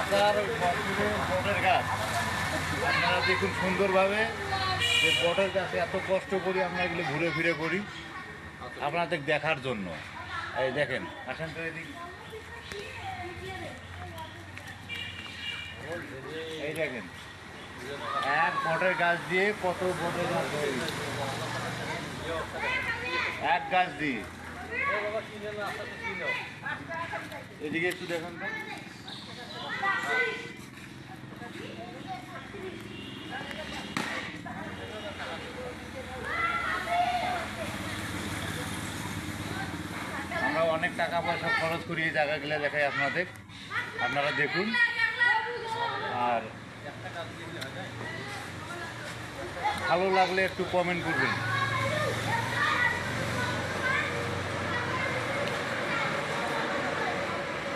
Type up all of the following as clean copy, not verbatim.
আপনার বটের গাছ আপনারা দেখুন সুন্দরভাবে যে বটের গাছে এত কষ্ট করি আমরা এগুলো ঘুরে ফিরে করি আপনাদের দেখার জন্য। এই দেখেন, আসেন তো এদিক। এই দেখেন এক বটের গাছ দিয়ে কত বটের গাছ হয়ে গেছে। এক গাছ দিয়ে এদিকে একটু দেখুন তো। আমরা অনেক টাকা পয়সা খরচ করি এই জায়গাগুলো দেখাই আপনাদের, আপনারা দেখুন। আর ভালো লাগলে একটু কমেন্ট করবেন।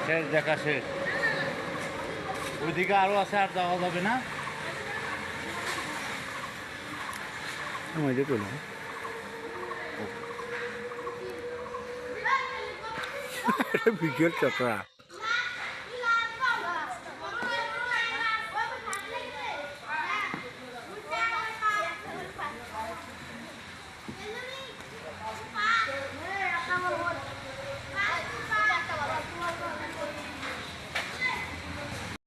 শেষ দেখা শেষ, ওইদিকে আরও আছে, আর যাওয়া যাবে না। ভিডিওর চক্রা